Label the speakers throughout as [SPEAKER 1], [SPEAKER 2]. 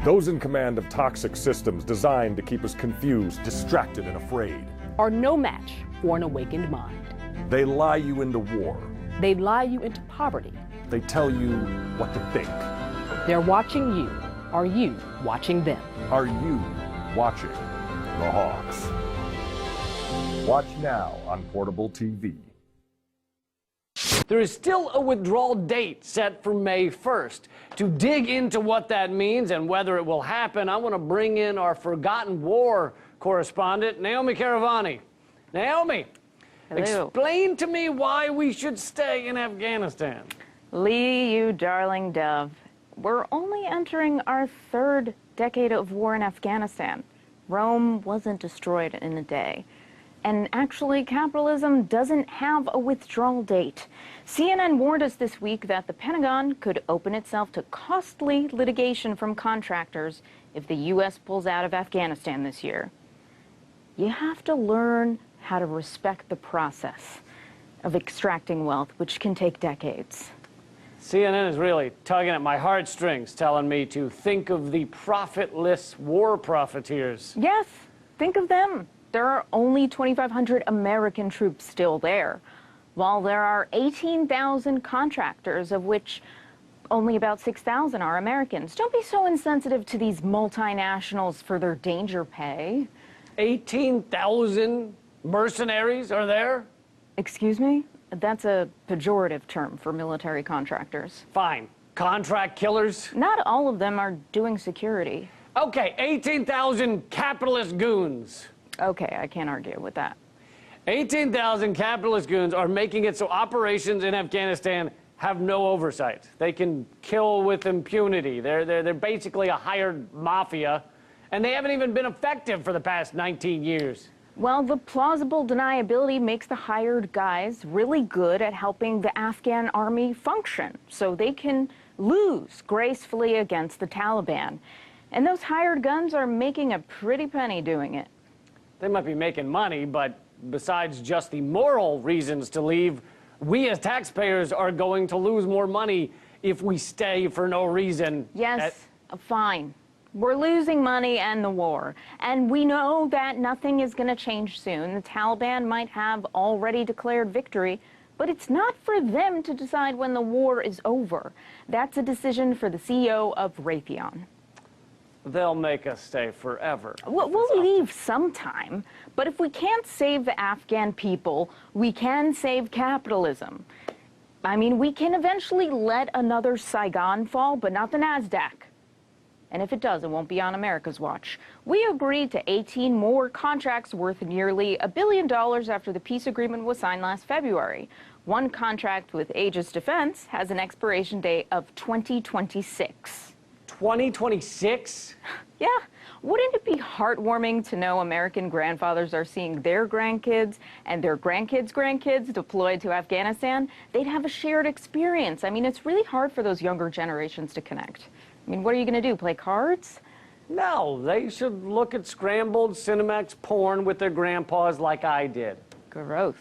[SPEAKER 1] Those in command of toxic systems designed to keep us confused, distracted, and afraid.
[SPEAKER 2] Are no match for an awakened mind.
[SPEAKER 1] They lie you into war.
[SPEAKER 2] They lie you into poverty.
[SPEAKER 1] They tell you what to think.
[SPEAKER 2] They're watching you. Are you watching them?
[SPEAKER 1] Are you watching the Hawks? Watch now on Portable TV.
[SPEAKER 3] There is still a withdrawal date set for May 1st. To dig into what that means and whether it will happen, I want to bring in our Forgotten War correspondent, Naomi Caravani. Naomi,
[SPEAKER 4] hello.
[SPEAKER 3] Explain to me why we should stay in Afghanistan.
[SPEAKER 4] Lee, you darling dove. We're only entering our third decade of war in Afghanistan. Rome wasn't destroyed in a day. And actually, capitalism doesn't have a withdrawal date. CNN warned us this week that the Pentagon could open itself to costly litigation from contractors if the U.S. pulls out of Afghanistan this year. You have to learn how to respect the process of extracting wealth, which can take decades.
[SPEAKER 3] CNN is really tugging at my heartstrings, telling me to think of the profitless war profiteers.
[SPEAKER 4] Yes, think of them. There are only 2,500 American troops still there, while there are 18,000 contractors, of which only about 6,000 are Americans. Don't be so insensitive to these multinationals for their danger pay.
[SPEAKER 3] 18,000 mercenaries are there?
[SPEAKER 4] Excuse me? That's a pejorative term for military contractors.
[SPEAKER 3] Fine. Contract killers?
[SPEAKER 4] Not all of them are doing security.
[SPEAKER 3] Okay, 18,000 capitalist goons.
[SPEAKER 4] Okay, I can't argue with that.
[SPEAKER 3] 18,000 capitalist goons are making it so operations in Afghanistan have no oversight. They can kill with impunity. They're basically a hired mafia, and they haven't even been effective for the past 19 years.
[SPEAKER 4] Well, the plausible deniability makes the hired guys really good at helping the Afghan army function, so they can lose gracefully against the Taliban. And those hired guns are making a pretty penny doing it.
[SPEAKER 3] They might be making money, but besides just the moral reasons to leave, we as taxpayers are going to lose more money if we stay for no reason.
[SPEAKER 4] Yes, fine. We're losing money and the war. And we know that nothing is going to change soon. The Taliban might have already declared victory, but it's not for them to decide when the war is over. That's a decision for the CEO of Raytheon.
[SPEAKER 3] They'll make us stay forever.
[SPEAKER 4] We'll leave sometime, but if we can't save the Afghan people, we can save capitalism. I mean, we can eventually let another Saigon fall, but not the NASDAQ. And if it does, it won't be on America's watch. We agreed to 18 more contracts worth nearly $1 billion after the peace agreement was signed last February. One contract with Aegis Defense has an expiration date of 2026.
[SPEAKER 3] 2026?
[SPEAKER 4] Yeah. Wouldn't it be heartwarming to know American grandfathers are seeing their grandkids and their grandkids' grandkids deployed to Afghanistan? They'd have a shared experience. I mean, it's really hard for those younger generations to connect. I mean, what are you going to do, play cards?
[SPEAKER 3] No, they should look at scrambled Cinemax porn with their grandpas like I did.
[SPEAKER 4] Gross.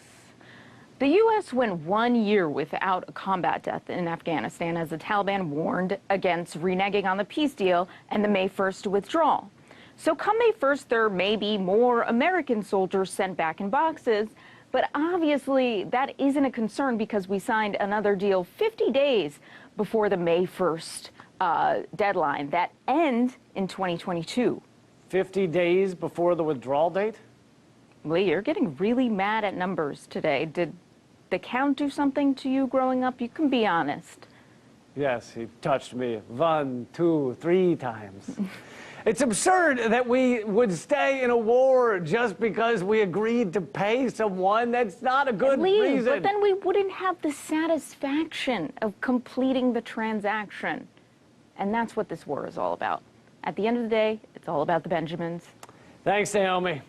[SPEAKER 4] The U.S. went 1 year without a combat death in Afghanistan as the Taliban warned against reneging on the peace deal and the May 1st withdrawal. So come May 1st, there may be more American soldiers sent back in boxes, but obviously that isn't a concern because we signed another deal 50 days before the May 1st deadline that ends in 2022.
[SPEAKER 3] 50 days before the withdrawal date?
[SPEAKER 4] Lee, you're getting really mad at numbers today. Did the count do something to you growing up? You can be honest.
[SPEAKER 3] Yes, he touched me 1, 2, 3 times. It's absurd that we would stay in a war just because we agreed to pay someone. That's not a good reason.
[SPEAKER 4] But then we wouldn't have the satisfaction of completing the transaction. And that's what this war is all about. At the end of the day, it's all about the Benjamins.
[SPEAKER 3] Thanks, Naomi.